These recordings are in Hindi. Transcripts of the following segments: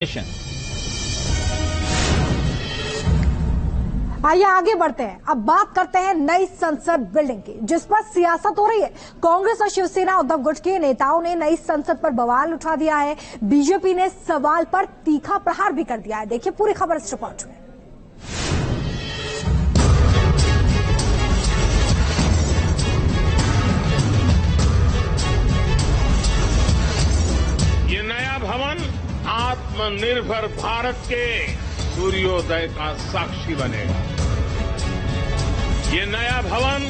आइए आगे बढ़ते हैं। अब बात करते हैं नई संसद बिल्डिंग की, जिस पर सियासत हो रही है। कांग्रेस और शिवसेना उद्धव गुट के नेताओं ने नई संसद पर बवाल उठा दिया है। बीजेपी ने सवाल पर तीखा प्रहार भी कर दिया है। देखिए पूरी खबर इस रिपोर्ट में। ये नया भवन आत्मनिर्भर भारत के सूर्योदय का साक्षी बनेगा। ये नया भवन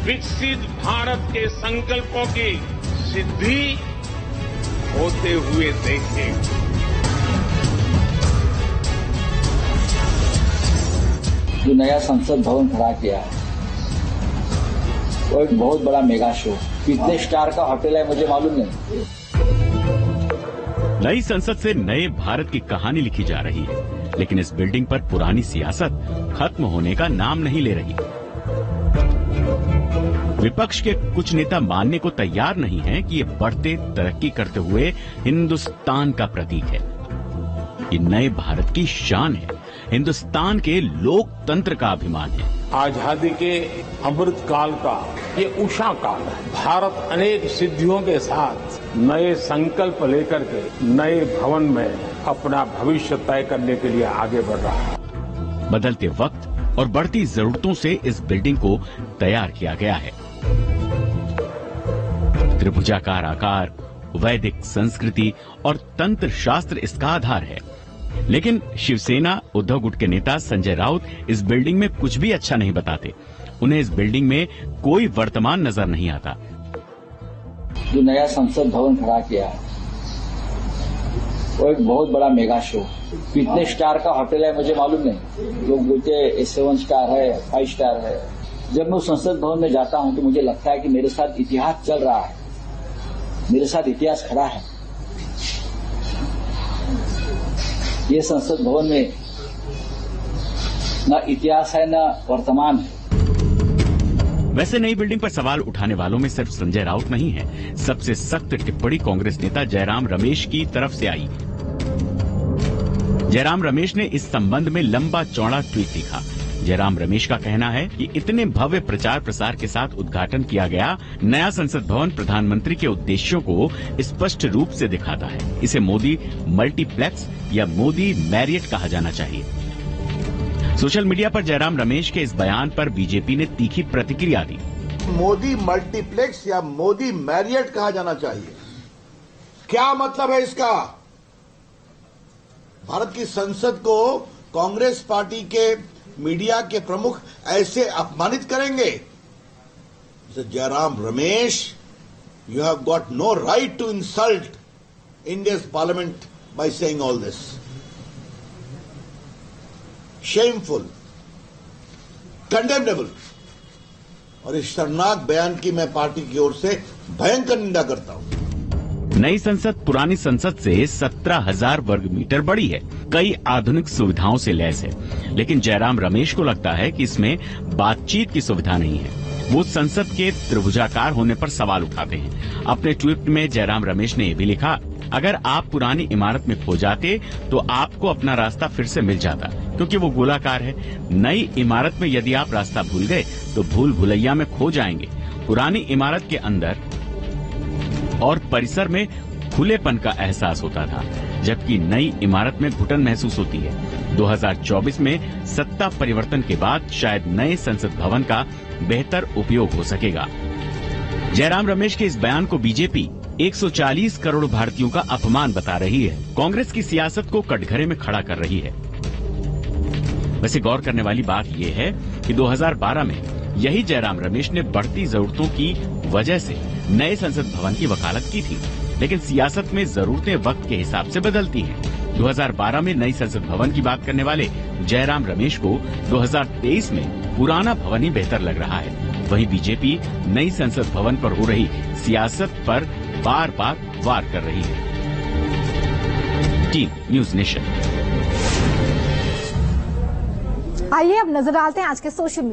विकसित भारत के संकल्पों की सिद्धि होते हुए देखेगा। जो नया संसद भवन खड़ा किया है वो एक बहुत बड़ा मेगा शो। कितने स्टार का होटल है मुझे मालूम नहीं। नई संसद से नए भारत की कहानी लिखी जा रही है, लेकिन इस बिल्डिंग पर पुरानी सियासत खत्म होने का नाम नहीं ले रही। विपक्ष के कुछ नेता मानने को तैयार नहीं हैं कि ये बढ़ते तरक्की करते हुए हिंदुस्तान का प्रतीक है। ये नए भारत की शान है, हिंदुस्तान के लोकतंत्र का अभिमान है। आजादी के अमृत काल का ये उषा काल है। भारत अनेक सिद्धियों के साथ नए संकल्प लेकर के नए भवन में अपना भविष्य तय करने के लिए आगे बढ़ रहा है। बदलते वक्त और बढ़ती जरूरतों से इस बिल्डिंग को तैयार किया गया है। त्रिभुजाकार आकार, वैदिक संस्कृति और तंत्र शास्त्र इसका आधार है। लेकिन शिवसेना उद्धव गुट के नेता संजय राउत इस बिल्डिंग में कुछ भी अच्छा नहीं बताते। उन्हें इस बिल्डिंग में कोई वर्तमान नजर नहीं आता। जो नया संसद भवन खड़ा किया है वो एक बहुत बड़ा मेगा शो। कितने स्टार का होटल है मुझे मालूम नहीं। लोग बोलते हैं 7 स्टार है, 5 स्टार है। जब मैं उस संसद भवन में जाता हूं तो मुझे लगता है कि मेरे साथ इतिहास चल रहा है, मेरे साथ इतिहास खड़ा है। ये संसद भवन में न इतिहास है न वर्तमान है। वैसे नई बिल्डिंग पर सवाल उठाने वालों में सिर्फ संजय राउत नहीं है। सबसे सख्त टिप्पणी कांग्रेस नेता जयराम रमेश की तरफ से आई। जयराम रमेश ने इस संबंध में लंबा चौड़ा ट्वीट लिखा। जयराम रमेश का कहना है कि इतने भव्य प्रचार प्रसार के साथ उद्घाटन किया गया नया संसद भवन प्रधानमंत्री के उद्देश्यों को स्पष्ट रूप से दिखाता है। इसे मोदी मल्टीप्लेक्स या मोदी मैरियट कहा जाना चाहिए। सोशल मीडिया पर जयराम रमेश के इस बयान पर बीजेपी ने तीखी प्रतिक्रिया दी। मोदी मल्टीप्लेक्स या मोदी मैरियट कहा जाना चाहिए, क्या मतलब है इसका? भारत की संसद को कांग्रेस पार्टी के मीडिया के प्रमुख ऐसे अपमानित करेंगे? Jairam Ramesh, you have got no right to insult India's parliament by saying all this. Shameful, condemnable. और इस शर्मनाक बयान की मैं पार्टी की ओर से भयंकर निंदा करता हूं। नई संसद पुरानी संसद से 17,000 वर्ग मीटर बड़ी है, कई आधुनिक सुविधाओं से लैस है। लेकिन जयराम रमेश को लगता है कि इसमें बातचीत की सुविधा नहीं है। वो संसद के त्रिभुजाकार होने पर सवाल उठाते हैं। अपने ट्वीट में जयराम रमेश ने ये भी लिखा, अगर आप पुरानी इमारत में खो जाते तो आपको अपना रास्ता फिर से मिल जाता, क्योंकि वो गोलाकार है। नई इमारत में यदि आप रास्ता भूल गए तो भूल भुलैया में खो जाएंगे। पुरानी इमारत के अंदर और परिसर में खुलेपन का एहसास होता था, जबकि नई इमारत में घुटन महसूस होती है। 2024 में सत्ता परिवर्तन के बाद शायद नए संसद भवन का बेहतर उपयोग हो सकेगा। जयराम रमेश के इस बयान को बीजेपी 140 करोड़ भारतीयों का अपमान बता रही है। कांग्रेस की सियासत को कटघरे में खड़ा कर रही है। वैसे गौर करने वाली बात यह है कि 2012 में यही जयराम रमेश ने बढ़ती जरूरतों की वजह से नए संसद भवन की वकालत की थी। लेकिन सियासत में जरूरतें वक्त के हिसाब से बदलती हैं। 2012 में नई संसद भवन की बात करने वाले जयराम रमेश को 2023 में पुराना भवन ही बेहतर लग रहा है। वहीं बीजेपी नई संसद भवन पर हो रही सियासत पर बार बार वार कर रही है। Team news nation. आइए अब नजर डालते हैं आज के सोशल